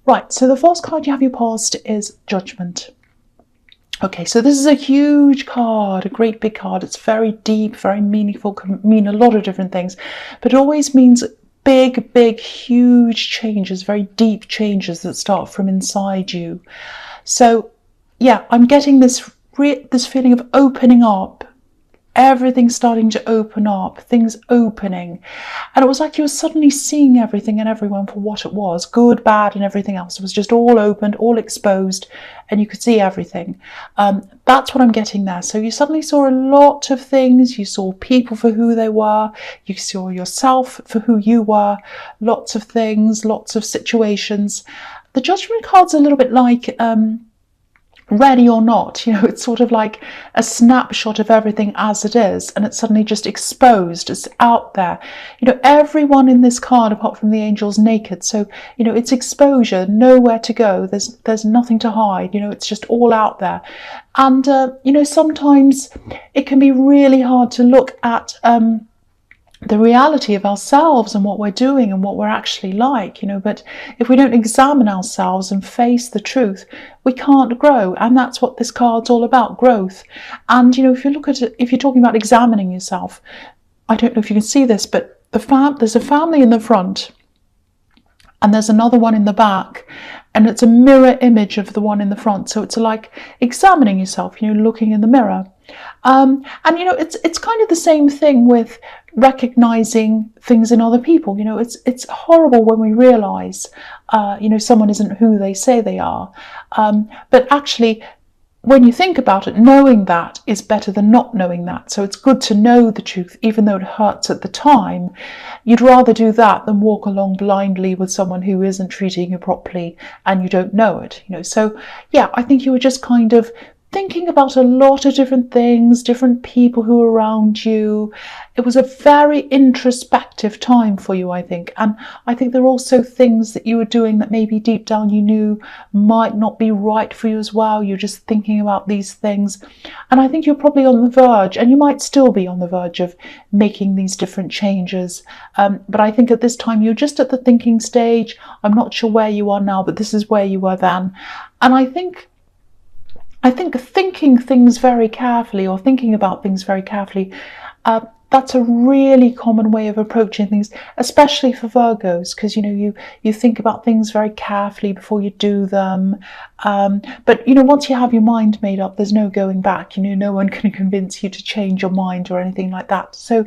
Right, so the first card you have your past is Judgment. Okay, so this is a huge card, a great big card. It's very deep, very meaningful, can mean a lot of different things, but it always means big, huge changes, very deep changes that start from inside you. So yeah, I'm getting this feeling of opening up, everything starting to open up, things opening. And it was like you were suddenly seeing everything and everyone for what it was, good, bad, and everything else. It was just all opened, all exposed, and you could see everything. That's what I'm getting there. So you suddenly saw a lot of things. You saw people for who they were. You saw yourself for who you were. Lots of things, lots of situations. The Judgment card's a little bit like ready or not, it's sort of like a snapshot of everything as it is, and it's suddenly just exposed, it's out there. Everyone in this card apart from the angel's naked, so it's exposure, nowhere to go, there's nothing to hide, it's just all out there. And sometimes it can be really hard to look at the reality of ourselves and what we're doing and what we're actually like, but if we don't examine ourselves and face the truth, we can't grow. And that's what this card's all about, growth. And if you look at it, if you're talking about examining yourself, I don't know if you can see this, but there's a family in the front and there's another one in the back, and it's a mirror image of the one in the front. So it's like examining yourself, looking in the mirror. And it's kind of the same thing with recognizing things in other people. It's horrible when we realize someone isn't who they say they are, but actually when you think about it, knowing that is better than not knowing that. So it's good to know the truth, even though it hurts at the time. You'd rather do that than walk along blindly with someone who isn't treating you properly and you don't know it. So yeah, I think you were just kind of thinking about a lot of different things, different people who were around you. It was a very introspective time for you, I think. And I think there are also things that you were doing that maybe deep down you knew might not be right for you as well. You're just thinking about these things. And I think you're probably on the verge, and you might still be on the verge of making these different changes. But I think at this time you're just at the thinking stage. I'm not sure where you are now, but this is where you were then. And I think thinking things very carefully, or thinking about things very carefully, that's a really common way of approaching things, especially for Virgos, because you think about things very carefully before you do them. But once you have your mind made up, there's no going back. No one can convince you to change your mind or anything like that. So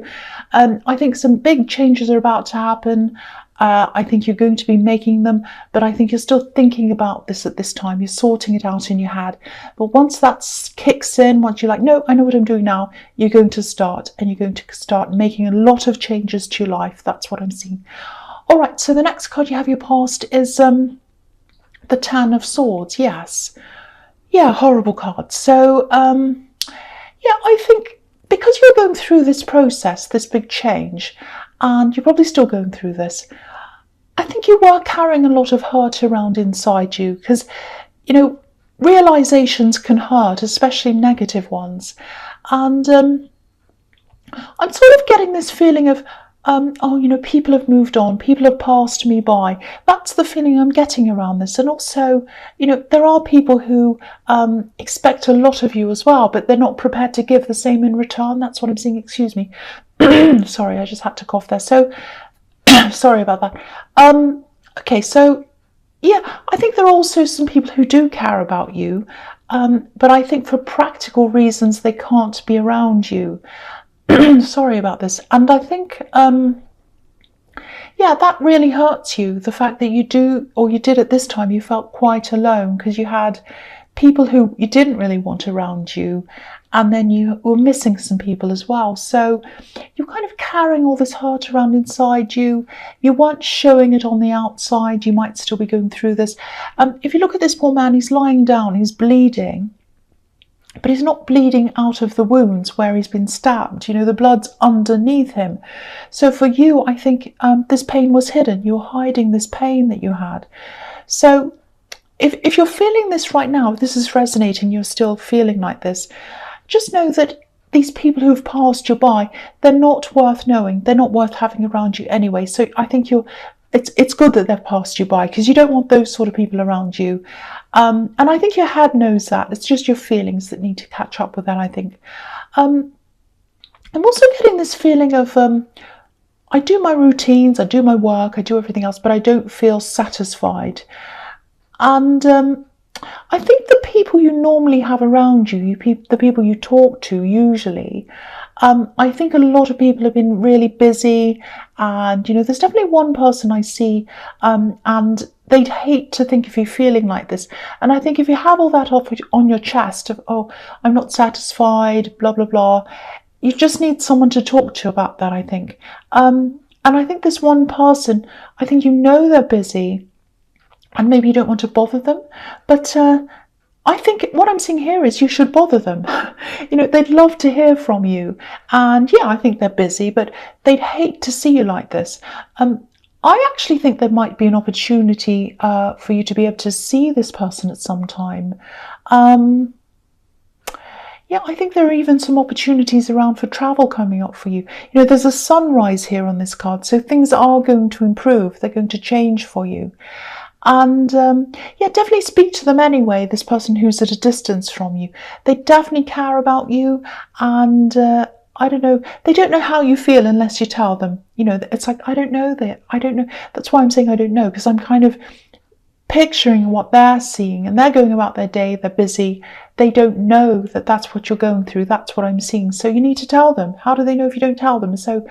I think some big changes are about to happen. I think you're going to be making them, but I think you're still thinking about this at this time. You're sorting it out in your head. But once that kicks in, once you're like, no, I know what I'm doing now, you're going to start, and you're going to start making a lot of changes to your life. That's what I'm seeing. All right, so the next card you have your past is the Ten of Swords. Yes. Yeah, horrible card. So, yeah, I think because you're going through this process, this big change, and you're probably still going through this, I think you were carrying a lot of hurt around inside you, because, realizations can hurt, especially negative ones. And I'm sort of getting this feeling of, people have moved on, people have passed me by. That's the feeling I'm getting around this. And also, there are people who expect a lot of you as well, but they're not prepared to give the same in return. That's what I'm seeing. Excuse me. Sorry, I just had to cough there. So, sorry about that. Okay, so, yeah, I think there are also some people who do care about you, but I think for practical reasons they can't be around you. Sorry about this. And I think, yeah, that really hurts you. The fact that you did at this time, you felt quite alone because you had people who you didn't really want around you, and then you were missing some people as well. So you're kind of carrying all this hurt around inside you. You weren't showing it on the outside. You might still be going through this. If you look at this poor man, he's lying down, he's bleeding. But he's not bleeding out of the wounds where he's been stabbed. The blood's underneath him. So for you, I think this pain was hidden. You're hiding this pain that you had. So if you're feeling this right now, if this is resonating, you're still feeling like this, just know that these people who've passed you by, they're not worth knowing. They're not worth having around you anyway. So I think you're it's good that they've passed you by, because you don't want those sort of people around you. And I think your head knows that. It's just your feelings that need to catch up with that, I think. I'm also getting this feeling of I do my routines, I do my work, I do everything else, but I don't feel satisfied. And I think the people you normally have around you, the people you talk to usually, I think a lot of people have been really busy, and there's definitely one person I see, and they'd hate to think of you feeling like this. And I think if you have all that off on your chest of, oh, I'm not satisfied, blah blah blah, you just need someone to talk to about that, I think. And I think this one person, I think they're busy, and maybe you don't want to bother them, but I think what I'm seeing here is you should bother them. They'd love to hear from you. And yeah, I think they're busy, but they'd hate to see you like this. I actually think there might be an opportunity for you to be able to see this person at some time. Yeah, I think there are even some opportunities around for travel coming up for you. There's a sunrise here on this card, so things are going to improve. They're going to change for you. And yeah, definitely speak to them anyway, this person who's at a distance from you. They definitely care about you, and I don't know, they don't know how you feel unless you tell them. It's like, I don't know that. I don't know. That's why I'm saying I don't know, because I'm kind of picturing what they're seeing, and they're going about their day, they're busy. They don't know that that's what you're going through. That's what I'm seeing. So you need to tell them. How do they know if you don't tell them? So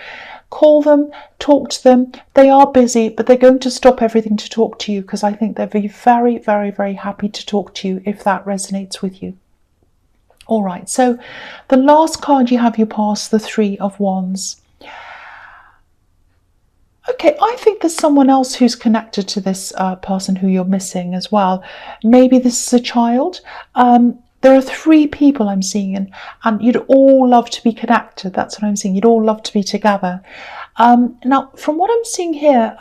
call them, talk to them. They are busy, but they're going to stop everything to talk to you, because I think they'll be very, very, very happy to talk to you if that resonates with you. All right, so the last card you have, you pass the Three of Wands. Okay, I think there's someone else who's connected to this person who you're missing as well. Maybe this is a child. There are three people I'm seeing, and you'd all love to be connected. That's what I'm seeing. You'd all love to be together. Now, from what I'm seeing here,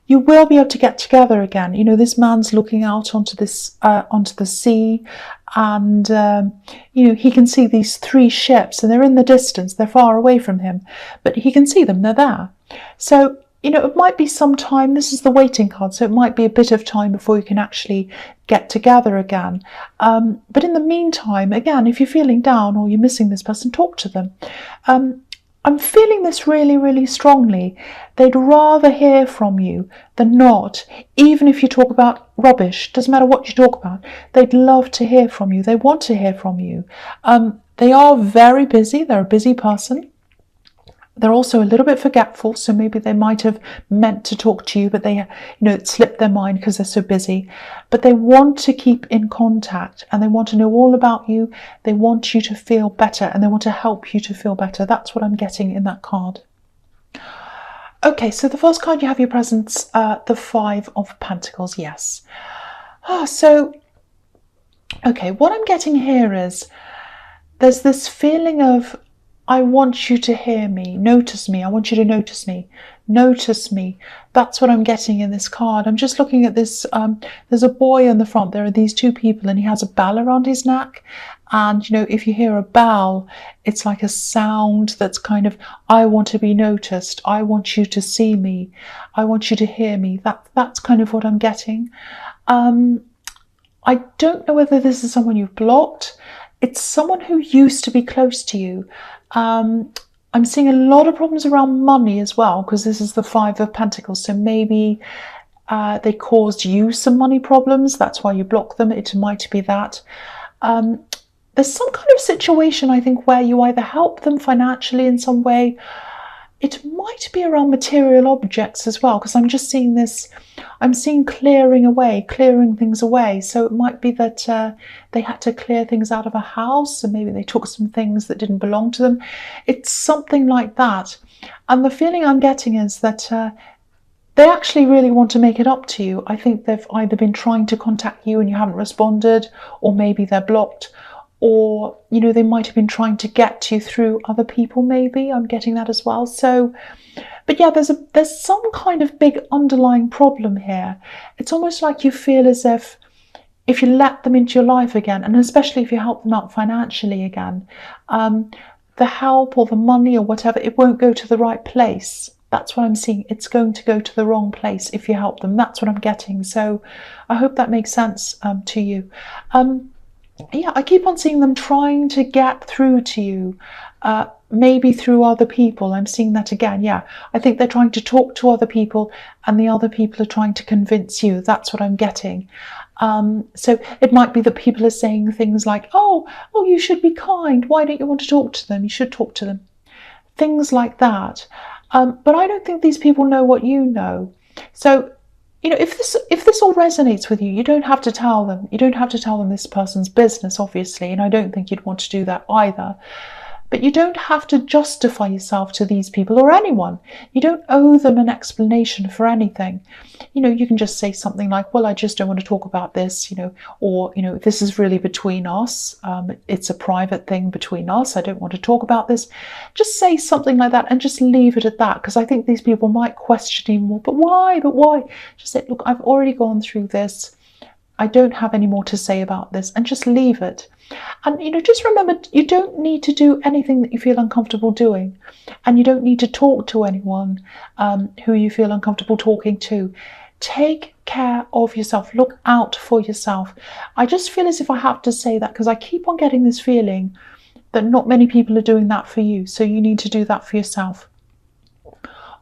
you will be able to get together again. This man's looking out onto the sea, and he can see these three ships, and they're in the distance. They're far away from him, but he can see them. They're there. So it might be some time. This is the waiting card, so it might be a bit of time before you can actually get together again. But in the meantime, again, if you're feeling down or you're missing this person, talk to them. I'm feeling this really, really strongly. They'd rather hear from you than not. Even if you talk about rubbish, doesn't matter what you talk about, they'd love to hear from you. They want to hear from you. They are very busy. They're a busy person. They're also a little bit forgetful, so maybe they might have meant to talk to you, but they, it slipped their mind because they're so busy. But they want to keep in contact, and they want to know all about you. They want you to feel better, and they want to help you to feel better. That's what I'm getting in that card. Okay, so the first card you have your presence, the Five of Pentacles. Yes. So, okay, what I'm getting here is there's this feeling of, I want you to hear me, notice me. I want you to notice me. Notice me. That's what I'm getting in this card. I'm just looking at this. There's a boy on the front. There are these two people, and he has a bell around his neck. And, if you hear a bell, it's like a sound that's kind of, I want to be noticed. I want you to see me. I want you to hear me. That's kind of what I'm getting. I don't know whether this is someone you've blocked. It's someone who used to be close to you. I'm seeing a lot of problems around money as well, because this is the Five of Pentacles. So maybe they caused you some money problems. That's why you block them. It might be that. There's some kind of situation, I think, where you either help them financially in some way. It might be around material objects as well, because I'm just seeing this. I'm seeing clearing things away. So it might be that they had to clear things out of a house, and maybe they took some things that didn't belong to them. It's something like that. And the feeling I'm getting is that they actually really want to make it up to you. I think they've either been trying to contact you and you haven't responded, or maybe they're blocked, or, they might have been trying to get to you through other people, maybe. I'm getting that as well. So, but yeah, there's some kind of big underlying problem here. It's almost like you feel as if you let them into your life again, and especially if you help them out financially again, the help or the money or whatever, it won't go to the right place. That's what I'm seeing. It's going to go to the wrong place if you help them. That's what I'm getting. So I hope that makes sense to you. Yeah, I keep on seeing them trying to get through to you, maybe through other people. I'm seeing that again. Yeah, I think they're trying to talk to other people and the other people are trying to convince you. That's what I'm getting. So it might be that people are saying things like, oh, you should be kind. Why don't you want to talk to them? You should talk to them. Things like that. But I don't think these people know what you know. So, if this all resonates with you, you don't have to tell them. You don't have to tell them this person's business, obviously, and I don't think you'd want to do that either. But you don't have to justify yourself to these people or anyone. You don't owe them an explanation for anything. You can just say something like, well, I just don't want to talk about this, or, this is really between us. It's a private thing between us. I don't want to talk about this. Just say something like that and just leave it at that, because I think these people might question you more. But why? Just say, look, I've already gone through this. I don't have any more to say about this, and just leave it. And, just remember, you don't need to do anything that you feel uncomfortable doing. And you don't need to talk to anyone who you feel uncomfortable talking to. Take care of yourself. Look out for yourself. I just feel as if I have to say that because I keep on getting this feeling that not many people are doing that for you. So you need to do that for yourself.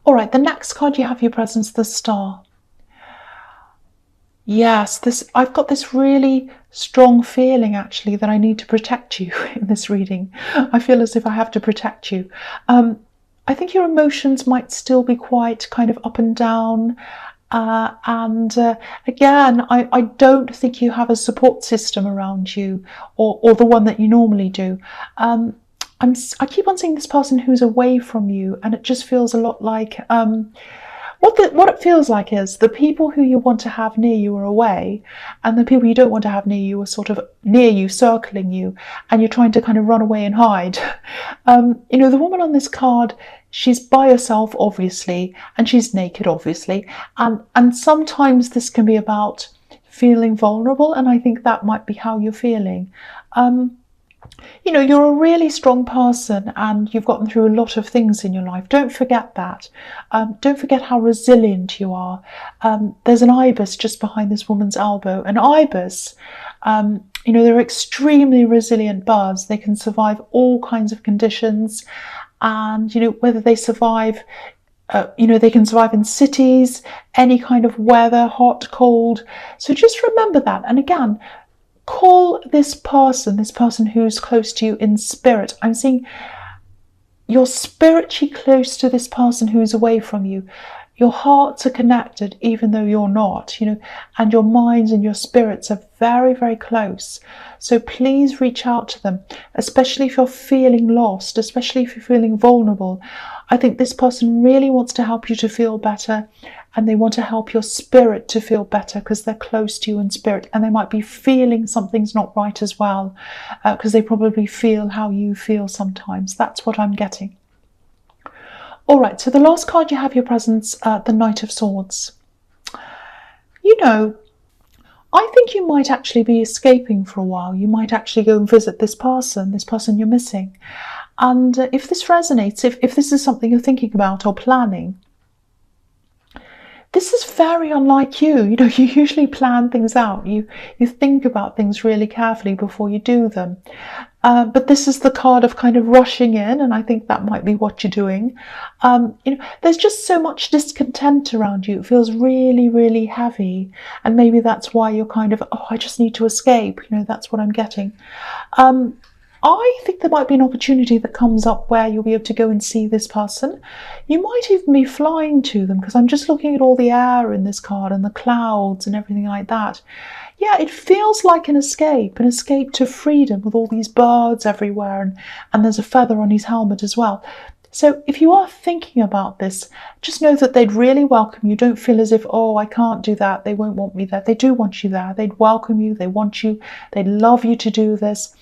All right, the next card you have your presence, the Star. Yes, I've got this really strong feeling actually that I need to protect you in this reading. I feel as if I have to protect you. I think your emotions might still be quite kind of up and down. Again, I don't think you have a support system around you or the one that you normally do. I keep on seeing this person who's away from you, and it just feels a lot like... What it feels like is the people who you want to have near you are away, and the people you don't want to have near you are sort of near you, circling you, and you're trying to kind of run away and hide. The woman on this card, she's by herself, obviously, and she's naked, obviously, and sometimes this can be about feeling vulnerable, and I think that might be how you're feeling. You're a really strong person and you've gotten through a lot of things in your life. Don't forget that. Don't forget how resilient you are. There's an ibis just behind this woman's elbow. An ibis, they're extremely resilient birds. They can survive all kinds of conditions. And, whether they survive, they can survive in cities, any kind of weather, hot, cold. So just remember that. And again, call this person who's close to you in spirit. I'm seeing you're spiritually close to this person who's away from you. Your hearts are connected even though you're not, and your minds and your spirits are very, very close. So please reach out to them, especially if you're feeling lost, especially if you're feeling vulnerable. I think this person really wants to help you to feel better, and they want to help your spirit to feel better because they're close to you in spirit, and they might be feeling something's not right as well, because they probably feel how you feel sometimes. That's what I'm getting. All right, so the last card you have your presence, the Knight of Swords. I think you might actually be escaping for a while. You might actually go and visit this person you're missing. And if this resonates, if this is something you're thinking about or planning, this is very unlike you. You usually plan things out. You think about things really carefully before you do them. But this is the card of kind of rushing in, and I think that might be what you're doing. There's just so much discontent around you. It feels really, really heavy. And maybe that's why you're kind of, I just need to escape. That's what I'm getting. I think there might be an opportunity that comes up where you'll be able to go and see this person. You might even be flying to them, because I'm just looking at all the air in this card and the clouds and everything like that. Yeah, it feels like an escape to freedom with all these birds everywhere, and there's a feather on his helmet as well. So if you are thinking about this, just know that they'd really welcome you. Don't feel as if, I can't do that, they won't want me there. They do want you there. They'd welcome you, they want you, they'd love you to do this.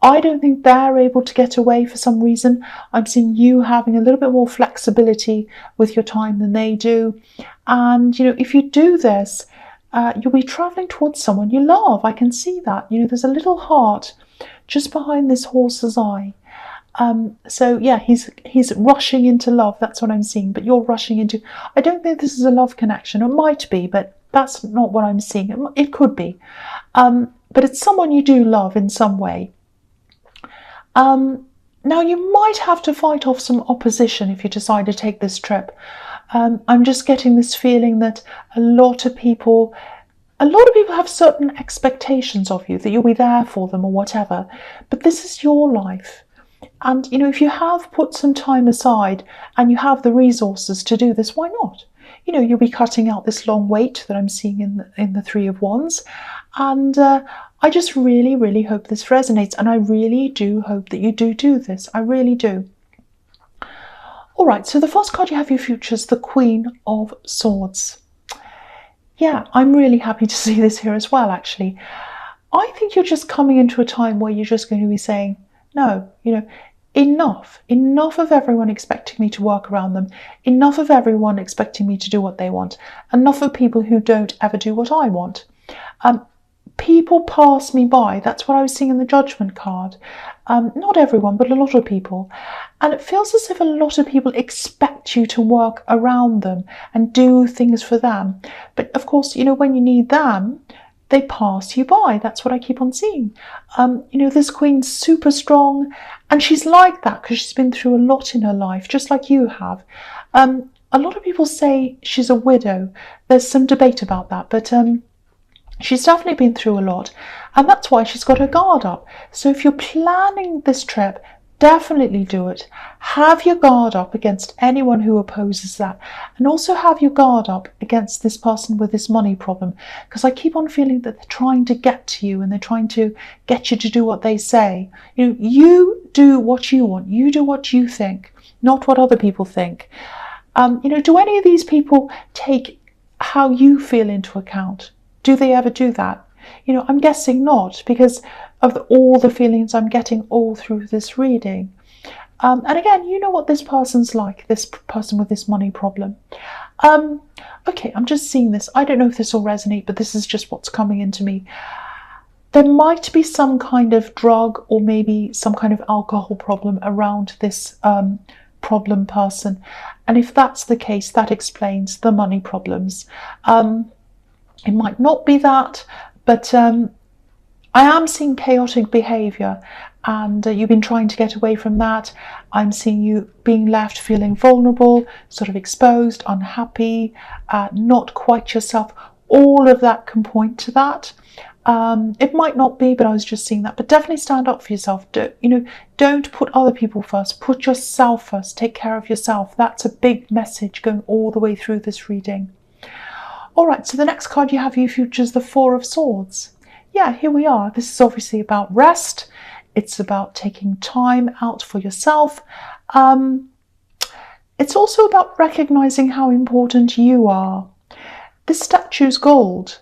I don't think they're able to get away for some reason. I'm seeing you having a little bit more flexibility with your time than they do. And, if you do this, you'll be traveling towards someone you love. I can see that. There's a little heart just behind this horse's eye. So yeah, he's rushing into love. That's what I'm seeing. But you're rushing into. I don't think this is a love connection. It might be, but that's not what I'm seeing. It could be, but it's someone you do love in some way. Now you might have to fight off some opposition if you decide to take this trip. I'm just getting this feeling that a lot of people have certain expectations of you, that you'll be there for them or whatever. But this is your life. And, if you have put some time aside and you have the resources to do this, why not? You'll be cutting out this long wait that I'm seeing in the Three of Wands. And I just really, really hope this resonates. And I really do hope that you do this. I really do. All right, so the first card you have your future is the Queen of Swords. Yeah, I'm really happy to see this here as well, actually. I think you're just coming into a time where you're just going to be saying, no, enough of everyone expecting me to work around them, enough of everyone expecting me to do what they want, enough of people who don't ever do what I want. People pass me by. That's what I was seeing in the Judgment card. Not everyone, but a lot of people. And it feels as if a lot of people expect you to work around them and do things for them. But of course, when you need them, they pass you by. That's what I keep on seeing. This queen's super strong, and she's like that because she's been through a lot in her life, just like you have. A lot of people say she's a widow. There's some debate about that, but she's definitely been through a lot, and that's why she's got her guard up. So if you're planning this trip, definitely do it. Have your guard up against anyone who opposes that, and also have your guard up against this person with this money problem, because I keep on feeling that they're trying to get to you and they're trying to get you to do what they say. You do what you want. You do what you think, not what other people think. Do any of these people take how you feel into account? Do they ever do that? I'm guessing not, because of all the feelings I'm getting all through this reading. And again, you know what this person's like, this person with this money problem. Okay, I'm just seeing this. I don't know if this will resonate, but this is just what's coming into me. There might be some kind of drug or maybe some kind of alcohol problem around this problem person. And if that's the case, that explains the money problems. It might not be that, but I am seeing chaotic behaviour, and you've been trying to get away from that. I'm seeing you being left feeling vulnerable, sort of exposed, unhappy, not quite yourself. All of that can point to that. It might not be, but I was just seeing that. But definitely stand up for yourself. Don't put other people first. Put yourself first. Take care of yourself. That's a big message going all the way through this reading. All right, so the next card you have for your future is the Four of Swords. Yeah, here we are. This is obviously about rest. It's about taking time out for yourself. It's also about recognizing how important you are. This statue's gold,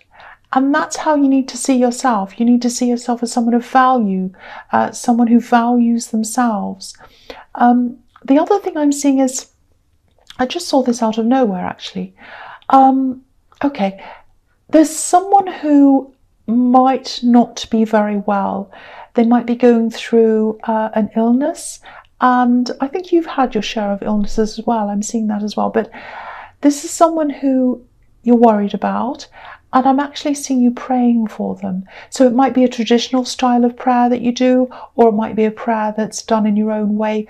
and that's how you need to see yourself. You need to see yourself as someone of value, someone who values themselves. The other thing I'm seeing is, I just saw this out of nowhere actually. Okay, there's someone who might not be very well. They might be going through an illness, and I think you've had your share of illnesses as well. I'm seeing that as well, but this is someone who you're worried about, and I'm actually seeing you praying for them. So it might be a traditional style of prayer that you do, or it might be a prayer that's done in your own way.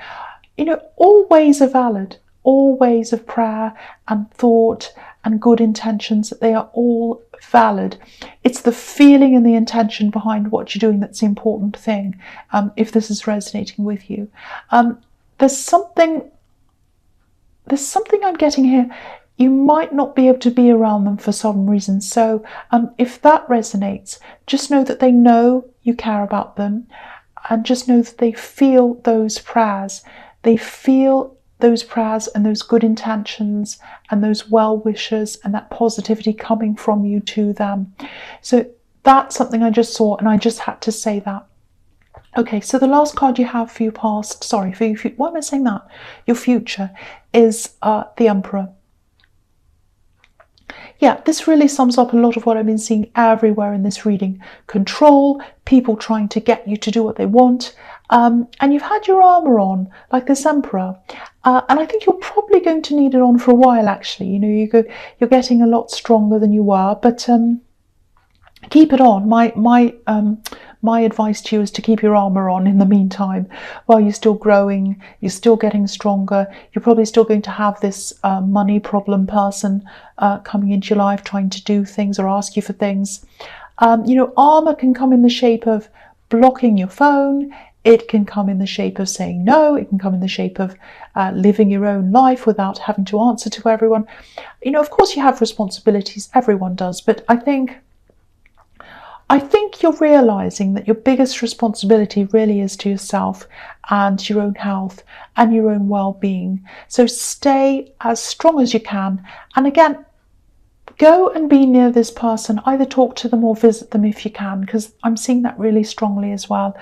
All ways are valid. All ways of prayer and thought and good intentions, they are all valid. It's the feeling and the intention behind what you're doing that's the important thing, if this is resonating with you. There's something I'm getting here. You might not be able to be around them for some reason. So if that resonates, just know that they know you care about them, and just know that they feel those prayers. They feel those prayers and those good intentions and those well wishes and that positivity coming from you to them. So that's something I just saw, and I just had to say that. Okay, so the last card you have for your past, why am I saying that? Your future is the Emperor. yeah, this really sums up a lot of what I've been seeing everywhere in this reading. Control, people trying to get you to do what they want. And you've had your armour on, like this Emperor. And I think you're probably going to need it on for a while, actually. You know, you're getting a lot stronger than you were, but keep it on. My advice to you is to keep your armour on in the meantime, while you're still growing, you're still getting stronger. You're probably still going to have this money problem person coming into your life, trying to do things or ask you for things. You know, armour can come in the shape of blocking your phone. It can come in the shape of saying no. It can come in the shape of living your own life without having to answer to everyone. You know, of course you have responsibilities, everyone does, but I think you're realising that your biggest responsibility really is to yourself and your own health and your own well-being. So stay as strong as you can. And again, go and be near this person. Either talk to them or visit them if you can, because I'm seeing that really strongly as well.